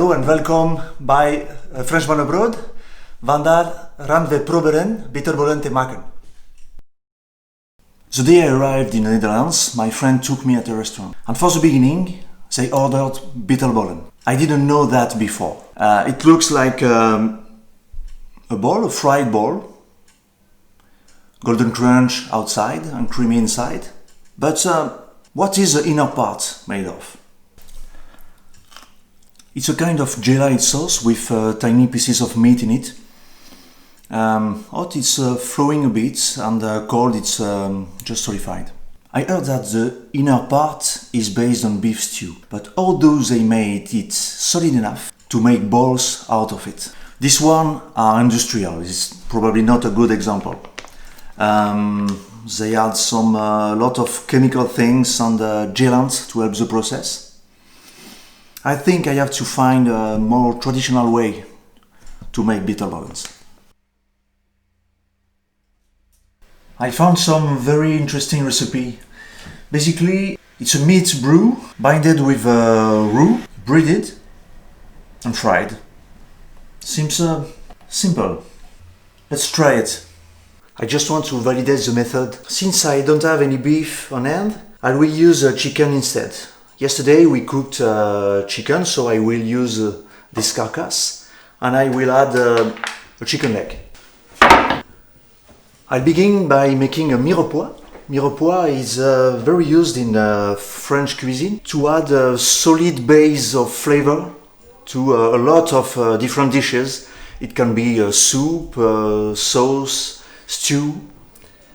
Hallo en welkom bij Frenchman Abroad. Vandaag gaan we proberen bitterballen te maken. The day I arrived in the Netherlands, my friend took me at a restaurant. And for the beginning, they ordered bitterballen. I didn't know that before. It looks like a ball, a fried ball. Golden crunch outside and creamy inside. But what is the inner part made of? It's a kind of gelatin sauce with tiny pieces of meat in it. Hot, it's flowing a bit, and cold, it's just solidified. I heard that the inner part is based on beef stew, but although they made it solid enough to make balls out of it. This one are industrial, it's probably not a good example. They add some lot of chemical things and gelants to help the process. I think I have to find a more traditional way to make bitterballens. I found some very interesting recipe. Basically, it's a meat brew binded with roux, breaded and fried. Seems simple. Let's try it. I just want to validate the method. Since I don't have any beef on hand, I will use chicken instead. Yesterday we cooked chicken, so I will use this carcass and I will add a chicken leg. I'll begin by making a mirepoix. Mirepoix is very used in French cuisine to add a solid base of flavor to a lot of different dishes. It can be soup, sauce, stew,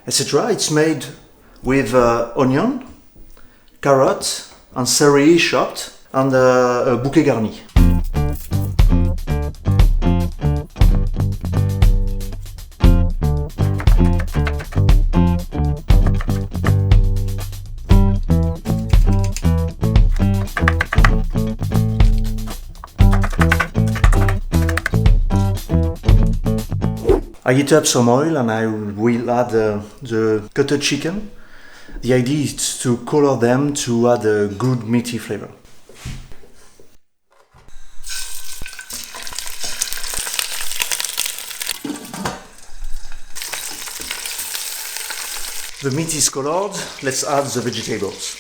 etc. It's made with onion, carrot and celery chopped and a bouquet garni. I heat up some oil and I will add the cutted chicken. The idea is to color them to add a good meaty flavor. The meat is colored, let's add the vegetables.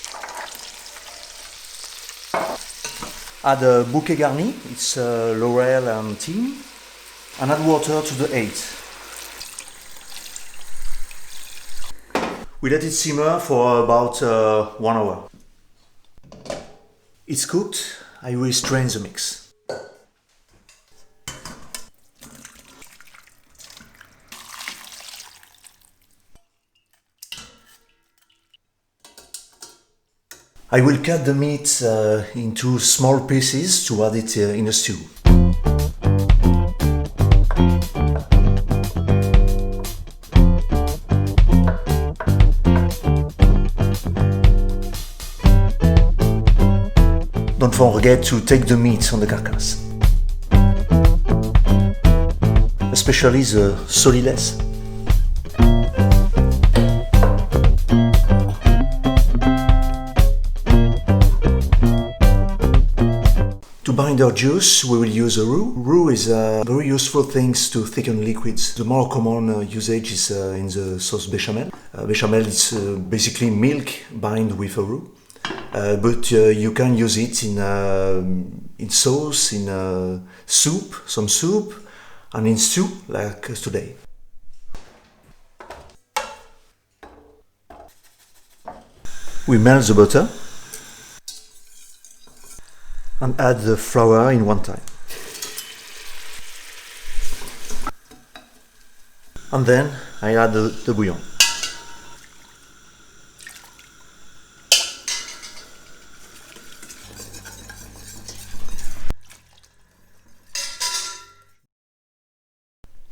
Add a bouquet garni, it's laurel and thyme, and add water to the eight. We let it simmer for about 1 hour. It's cooked, I will strain the mix. I will cut the meat into small pieces to add it in a stew. Don't forget to take the meat on the carcass, especially the solidness. To bind our juice, we will use a roux. Roux is a very useful thing to thicken liquids. The more common usage is in the sauce bechamel. Bechamel is basically milk bind with a roux. But you can use it in sauce, in soup, some soup, and in stew, like today. We melt the butter and add the flour in one time. And then I add the bouillon.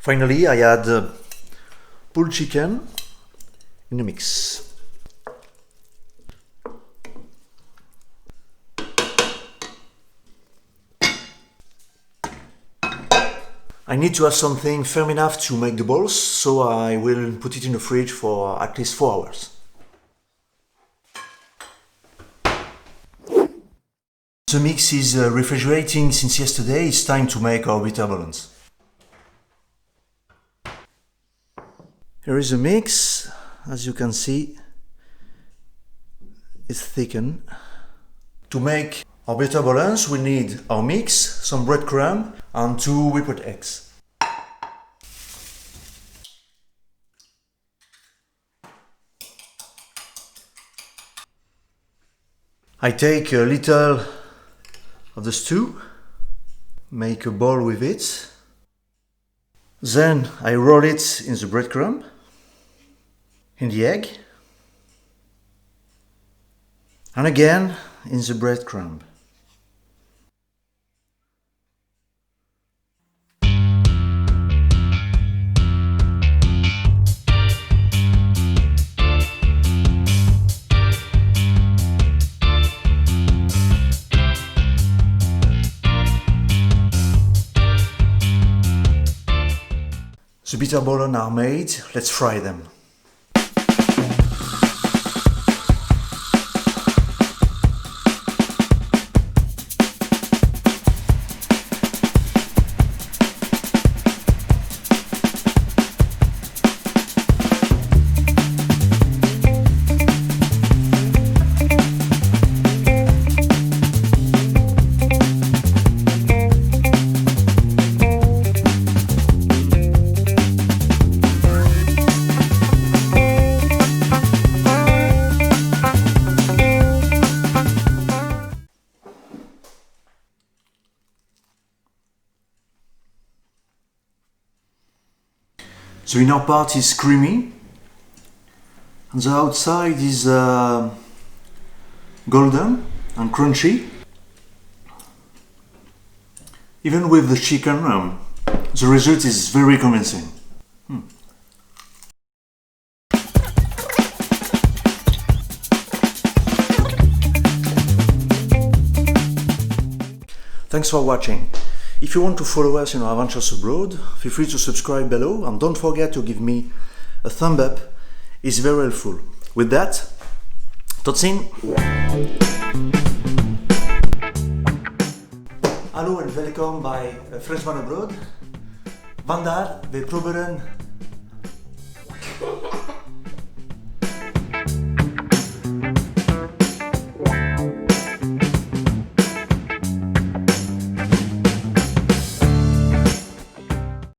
Finally, I add pulled chicken in the mix. I need to have something firm enough to make the balls, so I will put it in the fridge for at least 4 hours. The mix is refrigerating since yesterday. It's time to make our bitterballens. Here is the mix. As you can see, it's thickened. To make our bitterballens, we need our mix, some breadcrumb, and 2 whipped eggs. I take a little of the stew, make a bowl with it, then I roll it in the breadcrumb, in the egg, and again in the breadcrumb. The bitterballen are made, let's fry them. The inner part is creamy and the outside is golden and crunchy. Even with the chicken, the result is very convincing. Thanks for watching. If you want to follow us in our adventures abroad, feel free to subscribe below and don't forget to give me a thumb up, it's very helpful. With that, tot ziens! Hallo en welkom bij Freshman Abroad. Vandaag we proberen